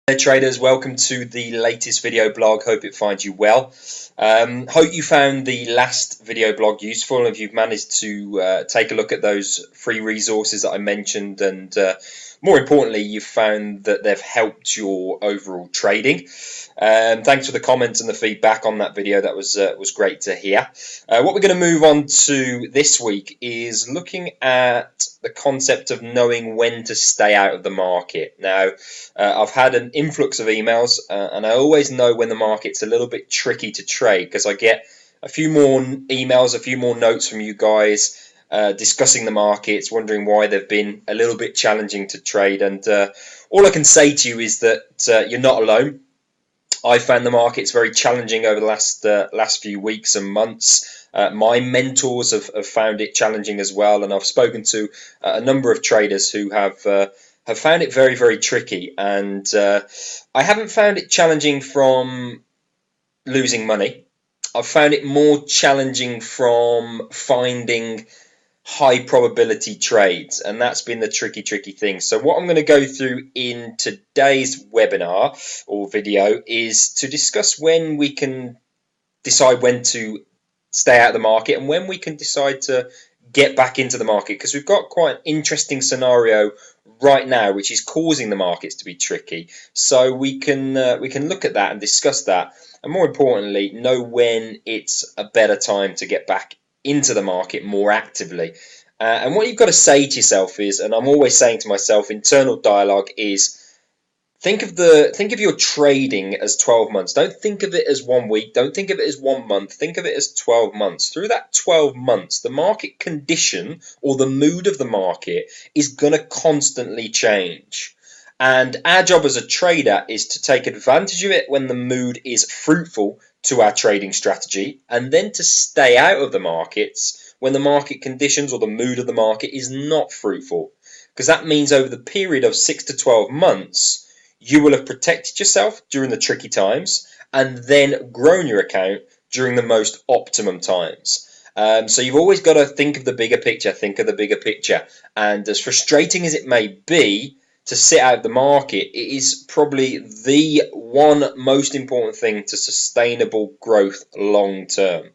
Hey traders, welcome to the latest video blog. Hope it finds you well. Hope you found the last video blog useful. If you've managed to take a look at those free resources that I mentioned, and more importantly, you've found that they've helped your overall trading. Thanks for the comments and the feedback on that video. That was great to hear. What we're going to move on to this week is looking at the concept of knowing when to stay out of the market. Now, I've had an influx of emails, and I always know when the market's a little bit tricky to trade because I get a few more emails, a few more notes from you guys discussing the markets, wondering why they've been a little bit challenging to trade. And all I can say to you is that you're not alone. I found the markets very challenging over the last few weeks and months. My mentors have found it challenging as well, and I've spoken to a number of traders who have found it very, very tricky. And I haven't found it challenging from losing money. I've found it more challenging from finding high probability trades, and that's been the tricky thing. So what I'm going to go through in today's webinar or video is to discuss when we can decide when to stay out of the market and when we can decide to get back into the market, because we've got quite an interesting scenario right now which is causing the markets to be tricky. So we can look at that and discuss that, and more importantly know when it's a better time to get back into the market more actively. And what you've got to say to yourself is, and I'm always saying to myself, internal dialogue is, think of your trading as 12 months. Don't think of it as 1 week. Don't think of it as 1 month. Think of it as 12 months. Through that 12 months, the market condition or the mood of the market is going to constantly change. And our job as a trader is to take advantage of it when the mood is fruitful to our trading strategy, and then to stay out of the markets when the market conditions or the mood of the market is not fruitful. Because that means over the period of 6 to 12 months, you will have protected yourself during the tricky times and then grown your account during the most optimum times. So you've always got to think of the bigger picture, And as frustrating as it may be to sit out of the market, it is probably the one most important thing to sustainable growth long term.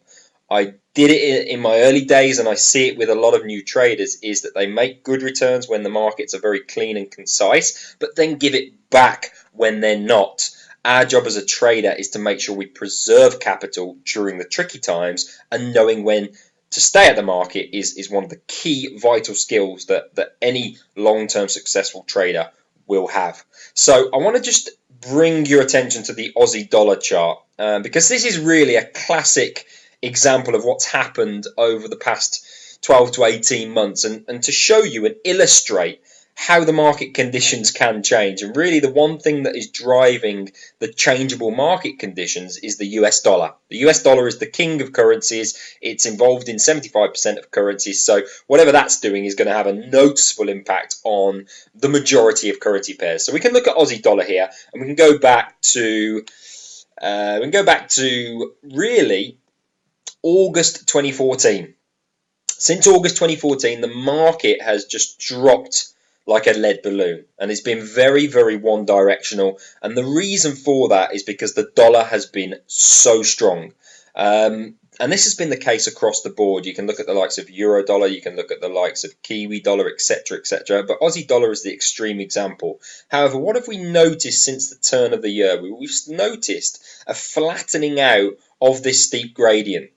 I did it in my early days, and I see it with a lot of new traders, is that they make good returns when the markets are very clean and concise, but then give it back when they're not. Our job as a trader is to make sure we preserve capital during the tricky times, and knowing when to stay at the market is one of the key vital skills that any long-term successful trader will have. So I want to just bring your attention to the Aussie dollar chart, because this is really a classic example of what's happened over the past 12 to 18 months, and to show you and illustrate how the market conditions can change. And really the one thing that is driving the changeable market conditions is the US dollar. The US dollar is the king of currencies. It's involved in 75% of currencies, so whatever that's doing is going to have a noticeable impact on the majority of currency pairs. So we can look at Aussie dollar here, and we can go back to really August 2014. Since August 2014, the market has just dropped like a lead balloon, and it's been very, very one-directional. And the reason for that is because the dollar has been so strong. And this has been the case across the board. You can look at the likes of Euro dollar, you can look at the likes of Kiwi dollar, etc., etc. But Aussie dollar is the extreme example. However, what have we noticed since the turn of the year? We've noticed a flattening out of this steep gradient,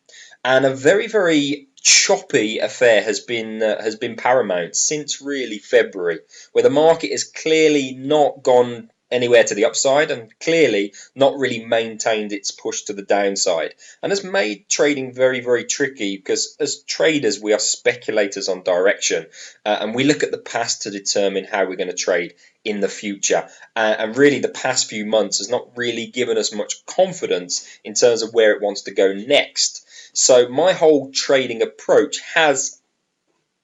and a very, very choppy affair has been paramount since really February, where the market has clearly not gone anywhere to the upside and clearly not really maintained its push to the downside, and has made trading very, very tricky, because as traders we are speculators on direction, and we look at the past to determine how we're going to trade in the future, and really the past few months has not really given us much confidence in terms of where it wants to go next. So my whole trading approach has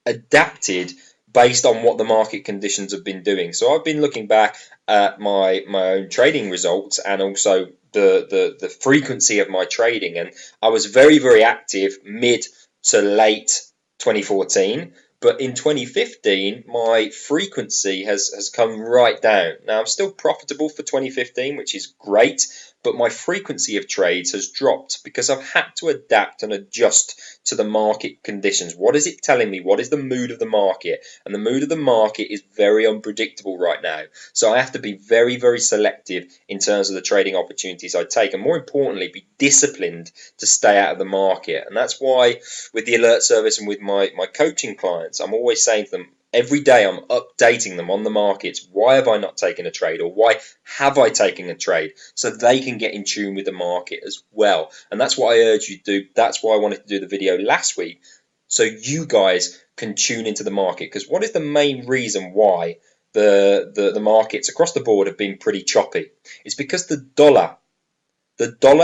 adapted based on what the market conditions have been doing. So I've been looking back at my own trading results, and also the frequency of my trading, and I was very, very active mid to late 2014, But in 2015, my frequency has come right down. Now, I'm still profitable for 2015, which is great, but my frequency of trades has dropped because I've had to adapt and adjust to the market conditions. What is it telling me? What is the mood of the market? And the mood of the market is very unpredictable right now. So I have to be very, very selective in terms of the trading opportunities I take, and more importantly, be disciplined to stay out of the market. And that's why with the alert service and with my coaching clients, I'm always saying to them, every day I'm updating them on the markets. Why have I not taken a trade, or why have I taken a trade, so they can get in tune with the market as well. And that's what I urge you to do. That's why I wanted to do the video last week, so you guys can tune into the market. Because what is the main reason why the markets across the board have been pretty choppy? It's because the dollar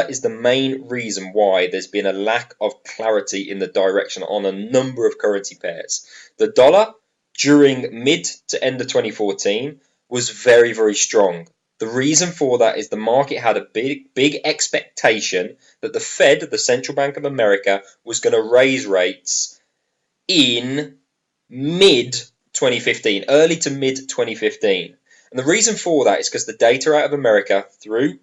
is the main reason why there's been a lack of clarity in the direction on a number of currency pairs. The dollar during mid to end of 2014 was very, very strong. The reason for that is the market had a big expectation that the Fed, the Central Bank of America, was going to raise rates in mid 2015, early to mid 2015. And the reason for that is because the data out of America through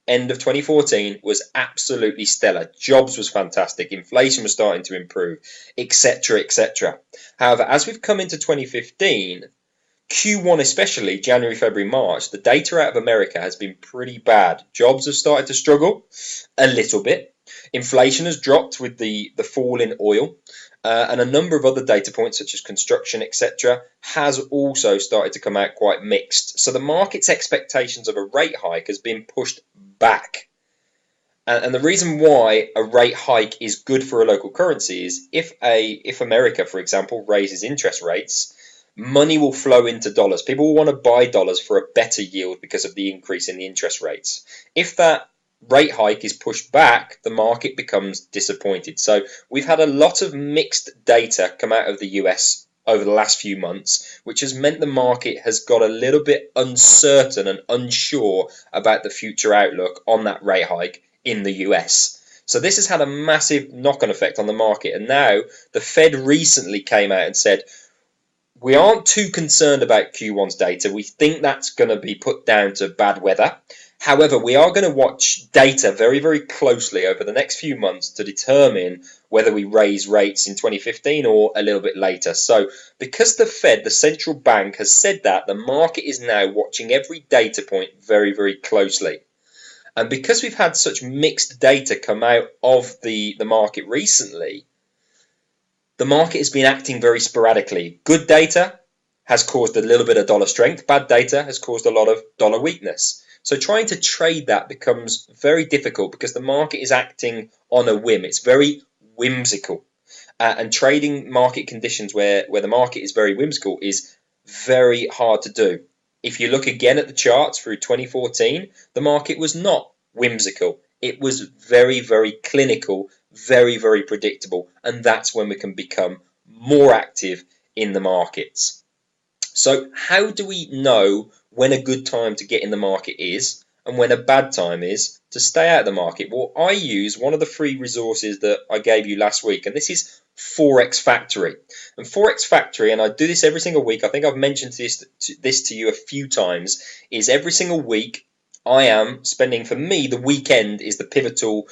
end of 2014 was absolutely stellar. Jobs was fantastic, inflation was starting to improve, etc., etc. However, as we've come into 2015, Q1 especially, January, February, March, the data out of America has been pretty bad. Jobs have started to struggle a little bit. Inflation has dropped with the fall in oil. And a number of other data points such as construction, etc., has also started to come out quite mixed. So the market's expectations of a rate hike has been pushed back. And the reason why a rate hike is good for a local currency is if America, for example, raises interest rates, money will flow into dollars. People will want to buy dollars for a better yield because of the increase in the interest rates. If that rate hike is pushed back, the market becomes disappointed. So we've had a lot of mixed data come out of the US over the last few months, which has meant the market has got a little bit uncertain and unsure about the future outlook on that rate hike in the US. So this has had a massive knock-on effect on the market. And now the Fed recently came out and said, we aren't too concerned about Q1's data. We think that's going to be put down to bad weather. However, we are going to watch data very, very closely over the next few months to determine whether we raise rates in 2015 or a little bit later. So because the Fed, the central bank, has said that, the market is now watching every data point very, very closely. And because we've had such mixed data come out of the market recently, the market has been acting very sporadically. Good data has caused a little bit of dollar strength. Bad data has caused a lot of dollar weakness. So trying to trade that becomes very difficult because the market is acting on a whim. It's very whimsical. And trading market conditions where the market is very whimsical is very hard to do. If you look again at the charts through 2014, the market was not whimsical. It was very, very clinical, very, very predictable. And that's when we can become more active in the markets. So how do we know when a good time to get in the market is and when a bad time is to stay out of the market? Well, I use one of the free resources that I gave you last week, and this is Forex Factory. And Forex Factory, and I do this every single week, I think I've mentioned this to you a few times, is every single week I am spending, for me, the weekend is the pivotal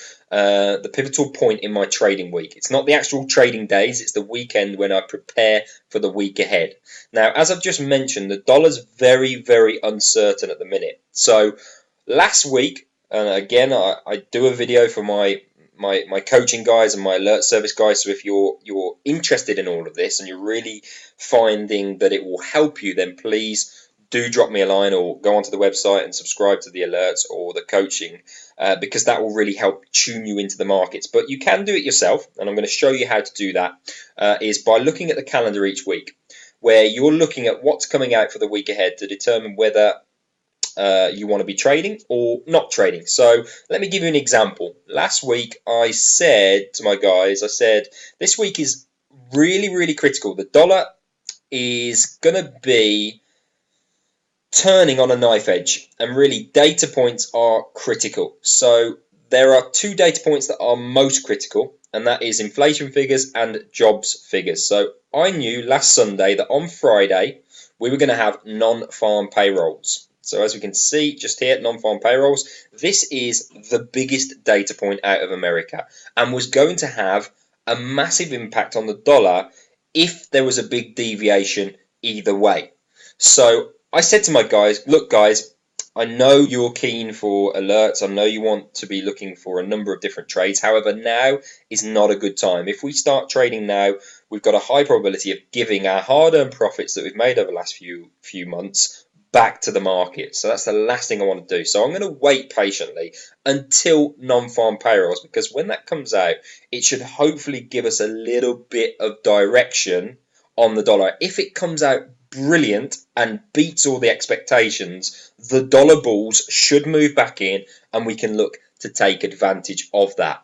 point in my trading week. It's not the actual trading days, it's the weekend when I prepare for the week ahead. Now, as I've just mentioned, the dollar's very, very uncertain at the minute. So last week, and again, I do a video for my coaching guys and my alert service guys. So if you're interested in all of this and you're really finding that it will help you, then please do drop me a line or go onto the website and subscribe to the alerts or the coaching, because that will really help tune you into the markets. But you can do it yourself, and I'm going to show you how to do that, is by looking at the calendar each week, where you're looking at what's coming out for the week ahead to determine whether you want to be trading or not trading. So let me give you an example. Last week I said to my guys, I said, this week is really, really critical. The dollar is going to be turning on a knife edge, and really data points are critical. So there are two data points that are most critical, and that is inflation figures and jobs figures. So I knew last Sunday that on Friday we were going to have non-farm payrolls. So as we can see just here, non-farm payrolls, this is the biggest data point out of America and was going to have a massive impact on the dollar if there was a big deviation either way. So I said to my guys, look guys, I know you're keen for alerts. I know you want to be looking for a number of different trades. However, now is not a good time. If we start trading now, we've got a high probability of giving our hard-earned profits that we've made over the last few months back to the market. So that's the last thing I want to do. So I'm going to wait patiently until non-farm payrolls, because when that comes out, it should hopefully give us a little bit of direction on the dollar. If it comes out brilliant and beats all the expectations, the dollar bulls should move back in and we can look to take advantage of that.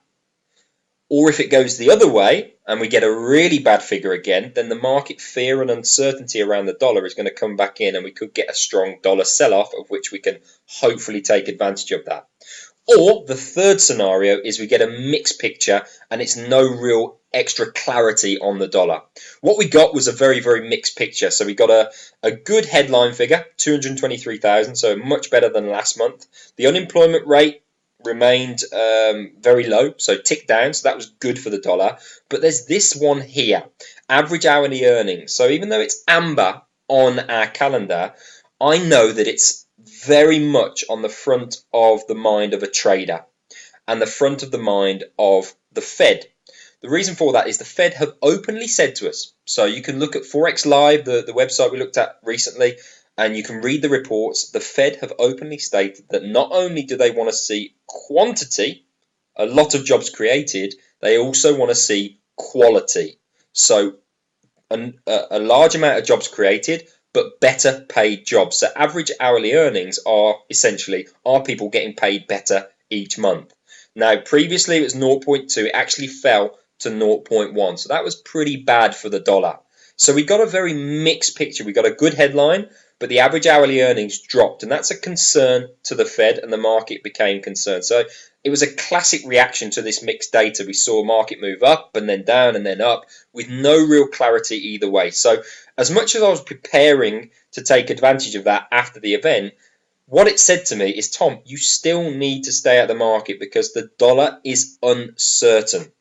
Or if it goes the other way and we get a really bad figure again, then the market fear and uncertainty around the dollar is going to come back in and we could get a strong dollar sell-off, of which we can hopefully take advantage of that. Or the third scenario is we get a mixed picture and it's no real extra clarity on the dollar. What we got was a very, very mixed picture. So we got a good headline figure, 223,000, so much better than last month. The unemployment rate remained very low, so ticked down, so that was good for the dollar. But there's this one here, average hourly earnings. So even though it's amber on our calendar, I know that it's very much on the front of the mind of a trader and the front of the mind of the Fed. The reason for that is the Fed have openly said to us, so you can look at Forex Live, the website we looked at recently, and you can read the reports. The Fed have openly stated that not only do they want to see quantity, a lot of jobs created, they also want to see quality. So a large amount of jobs created, but better paid jobs. So average hourly earnings are essentially, are people getting paid better each month? Now, previously it was 0.2, it actually fell to 0.1, so that was pretty bad for the dollar. So we got a very mixed picture. We got a good headline, but the average hourly earnings dropped, and that's a concern to the Fed, and the market became concerned. So it was a classic reaction to this mixed data. We saw market move up and then down and then up with no real clarity either way. So as much as I was preparing to take advantage of that after the event, what it said to me is, Tom, you still need to stay at the market because the dollar is uncertain.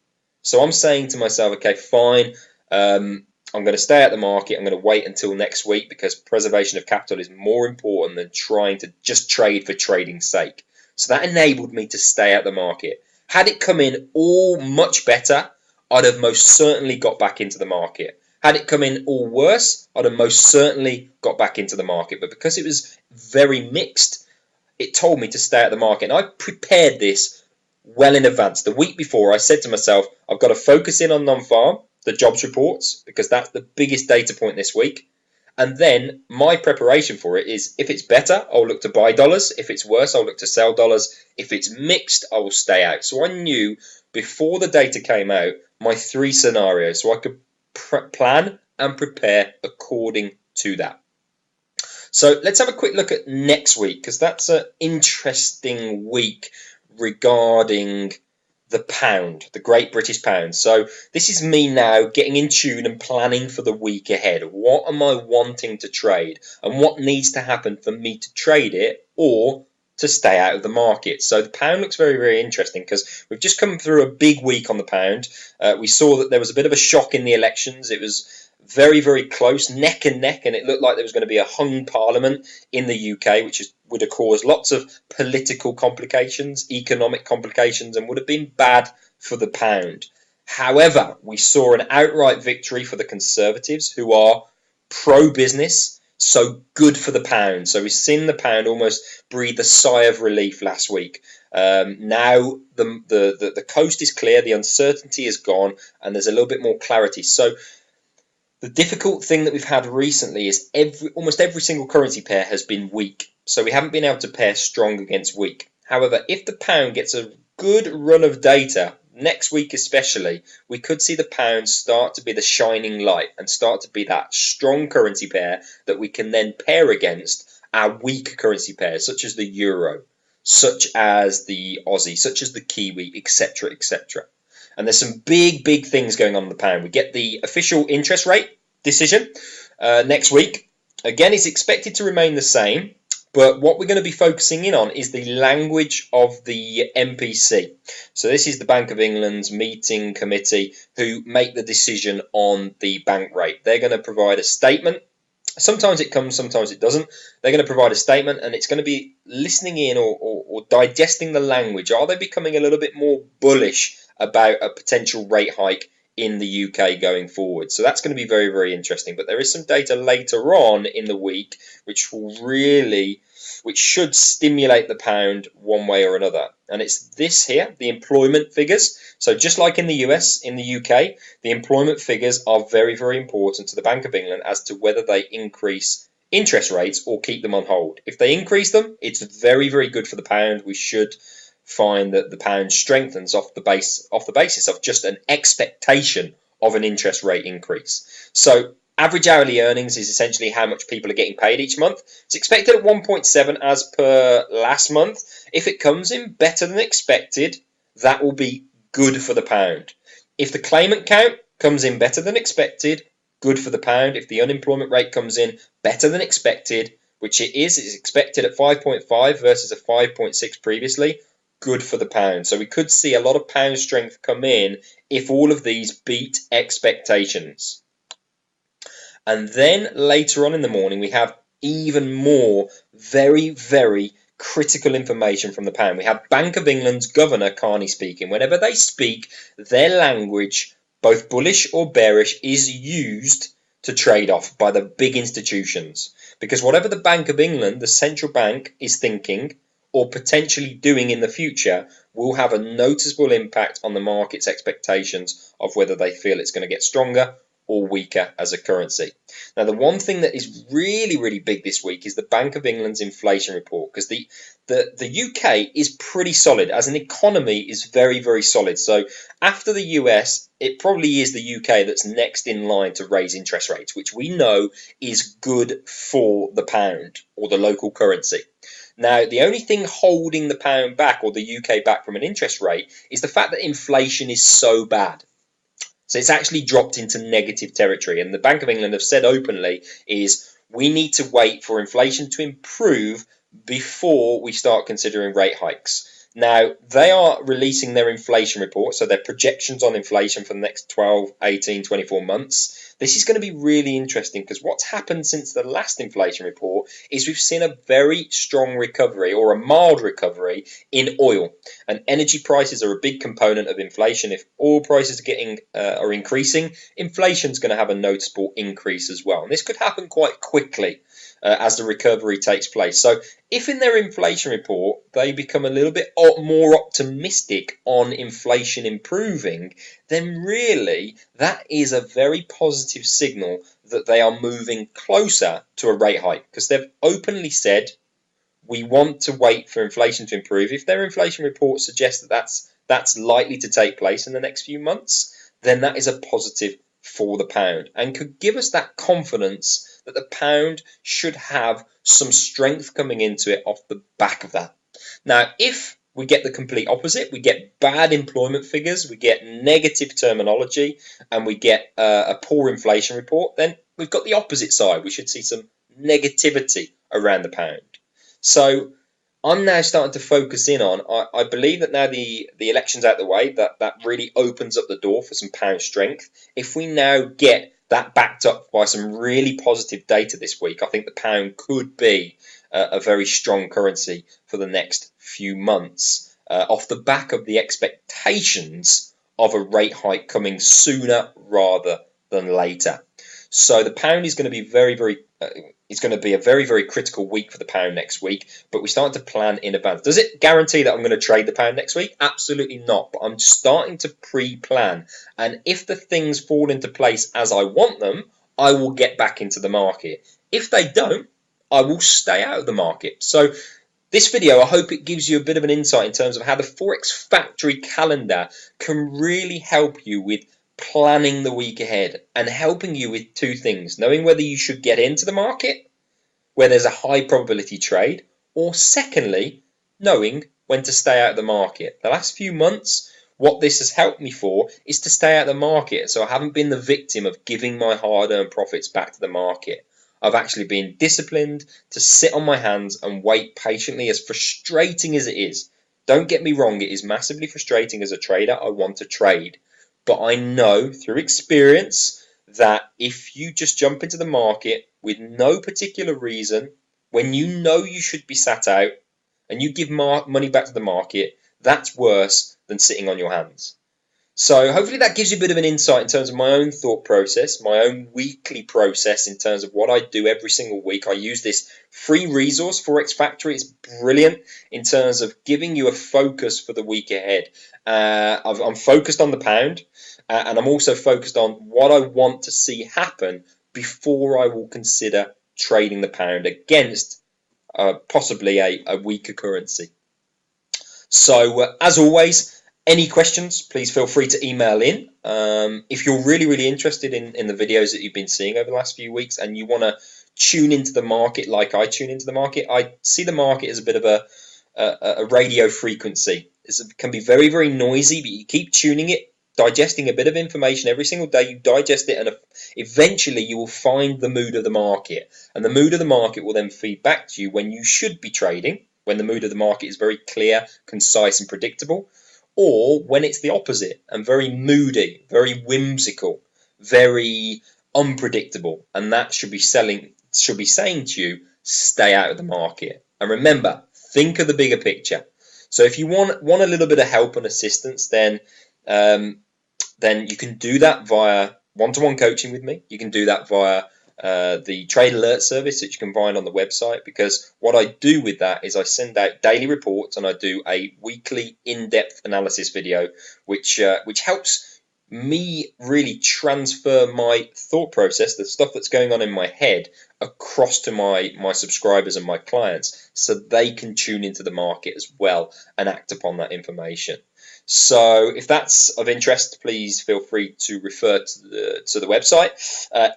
So I'm saying to myself, okay, fine, I'm going to stay at the market. I'm going to wait until next week because preservation of capital is more important than trying to just trade for trading's sake. So that enabled me to stay at the market. Had it come in all much better, I'd have most certainly got back into the market. Had it come in all worse, I'd have most certainly got back into the market. But because it was very mixed, it told me to stay at the market. And I prepared this well in advance. The week before, I said to myself, I've got to focus in on non-farm, the jobs reports, because that's the biggest data point this week. And then my preparation for it is, if it's better, I'll look to buy dollars. If it's worse, I'll look to sell dollars. If it's mixed, I will stay out. So I knew before the data came out my three scenarios, so I could plan and prepare according to that. So let's have a quick look at next week, because that's an interesting week regarding the pound, the Great British Pound. So this is me now getting in tune and planning for the week ahead. What am I wanting to trade and what needs to happen for me to trade it or to stay out of the market? So the pound looks very, very interesting because we've just come through a big week on the pound. We saw that there was a bit of a shock in the elections. It was very, very close, neck and neck, and it looked like there was going to be a hung parliament in the UK, which would have caused lots of political complications, economic complications, and would have been bad for the pound. However, we saw an outright victory for the Conservatives, who are pro-business, so good for the pound. So we've seen the pound almost breathe a sigh of relief last week. Now the coast is clear, the uncertainty is gone, and there's a little bit more clarity. So the difficult thing that we've had recently is almost every single currency pair has been weak. So we haven't been able to pair strong against weak. However, if the pound gets a good run of data, next week especially, we could see the pound start to be the shining light and start to be that strong currency pair that we can then pair against our weak currency pairs, such as the euro, such as the Aussie, such as the Kiwi, etc., etc. And there's some big things going on in the pound. We get the official interest rate decision next week. Again, it's expected to remain the same, but what we're going to be focusing in on is the language of the MPC. So this is the Bank of England's meeting committee who make the decision on the bank rate. They're going to provide a statement. Sometimes it comes, sometimes it doesn't. They're going to provide a statement, and it's going to be listening in or digesting the language. Are they becoming a little bit more bullish about a potential rate hike in the UK going forward? So that's going to be very interesting. But there is some data later on in the week which should stimulate the pound one way or another. And it's this here, the employment figures. So just like in the US, in the UK, the employment figures are very important to the Bank of England as to whether they increase interest rates or keep them on hold. If they increase them, it's very good for the pound. We should find that the pound strengthens off the basis of just an expectation of an interest rate increase. So average hourly earnings is essentially how much people are getting paid each month. It's expected at 1.7 as per last month. If it comes in better than expected, that will be good for the pound. If the claimant count comes in better than expected, good for the pound. If the unemployment rate comes in better than expected, which it is, it's expected at 5.5 versus a 5.6 previously, good for the pound. So we could see a lot of pound strength come in if all of these beat expectations. And then later on in the morning, we have even more very critical information from the pound. We have Bank of England's Governor Carney speaking. Whenever they speak, their language, both bullish or bearish, is used to trade off by the big institutions. Because whatever the Bank of England, the central bank, is thinking or potentially doing in the future will have a noticeable impact on the market's expectations of whether they feel it's going to get stronger or weaker as a currency. Now, the one thing that is really big this week is the Bank of England's inflation report, because the UK is pretty solid as an economy, is very solid. So after the US, it probably is the UK that's next in line to raise interest rates, which we know is good for the pound or the local currency. Now, the only thing holding the pound back or the UK back from an interest rate is the fact that inflation is so bad. So it's actually dropped into negative territory. And the Bank of England have said openly is we need to wait for inflation to improve before we start considering rate hikes. Now, they are releasing their inflation report, so their projections on inflation for the next 12, 18, 24 months. This is going to be really interesting because what's happened since the last inflation report is we've seen a very strong recovery or a mild recovery in oil. And energy prices are a big component of inflation. If oil prices are increasing, inflation is going to have a noticeable increase as well. And this could happen quite quickly as the recovery takes place. So if in their inflation report they become a little bit more optimistic on inflation improving, then really that is a very positive signal that they are moving closer to a rate hike, because they've openly said we want to wait for inflation to improve. If their inflation report suggests that that's likely to take place in the next few months, then that is a positive for the pound and could give us that confidence that the pound should have some strength coming into it off the back of that. Now, if we get the complete opposite, we get bad employment figures, we get negative terminology, and we get a poor inflation report, then we've got the opposite side. We should see some negativity around the pound. So I'm now starting to focus in on, I believe that now the election's out the way, that really opens up the door for some pound strength. If we now get that backed up by some really positive data this week, I think the pound could be a very strong currency for the next few months off the back of the expectations of a rate hike coming sooner rather than later. So the pound is going to be it's going to be a very critical week for the pound next week, but we're starting to plan in advance. Does it guarantee that I'm going to trade the pound next week? Absolutely not, but I'm starting to pre-plan. And if the things fall into place as I want them, I will get back into the market. If they don't, I will stay out of the market. So this video, I hope it gives you a bit of an insight in terms of how the Forex Factory calendar can really help you with planning the week ahead and helping you with two things: knowing whether you should get into the market where there's a high probability trade, or secondly, knowing when to stay out of the market. The last few months, What this has helped me for is to stay out of the market. So I haven't been the victim of giving my hard-earned profits back to the market. I've actually been disciplined to sit on my hands and wait patiently, as frustrating as it is. Don't get me wrong, it is massively frustrating as a trader. I want to trade. But I know through experience that if you just jump into the market with no particular reason, when you know you should be sat out, and you give money back to the market, that's worse than sitting on your hands. So hopefully that gives you a bit of an insight in terms of my own thought process, my own weekly process in terms of what I do every single week. I use this free resource, Forex Factory. It's brilliant in terms of giving you a focus for the week ahead. I'm focused on the pound, and I'm also focused on what I want to see happen before I will consider trading the pound against possibly a weaker currency. So as always, any questions, please feel free to email in. If you're really interested in the videos that you've been seeing over the last few weeks and you want to tune into the market like I tune into the market, I see the market as a bit of a radio frequency. It can be very noisy, but you keep tuning it, digesting a bit of information every single day. You digest it, and eventually you will find the mood of the market, and the mood of the market will then feed back to you when you should be trading, when the mood of the market is very clear, concise and predictable, or when it's the opposite and very moody, very whimsical, very unpredictable, and that should be saying to you, stay out of the market. And remember, think of the bigger picture. So if you want a little bit of help and assistance, then you can do that via one-to-one coaching with me. You can do that via the trade alert service that you can find on the website, because what I do with that is I send out daily reports and I do a weekly in-depth analysis video, which helps me really transfer my thought process, the stuff that's going on in my head, across to my subscribers and my clients, so they can tune into the market as well and act upon that information. So if that's of interest, please feel free to refer to the website.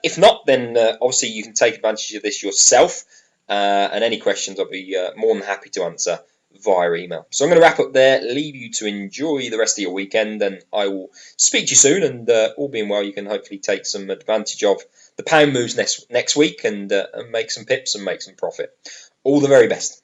If not, then obviously you can take advantage of this yourself, and any questions I'll be more than happy to answer via email. So I'm going to wrap up there, leave you to enjoy the rest of your weekend, and I will speak to you soon, and all being well, you can hopefully take some advantage of the pound moves next week and make some pips and make some profit. All the very best.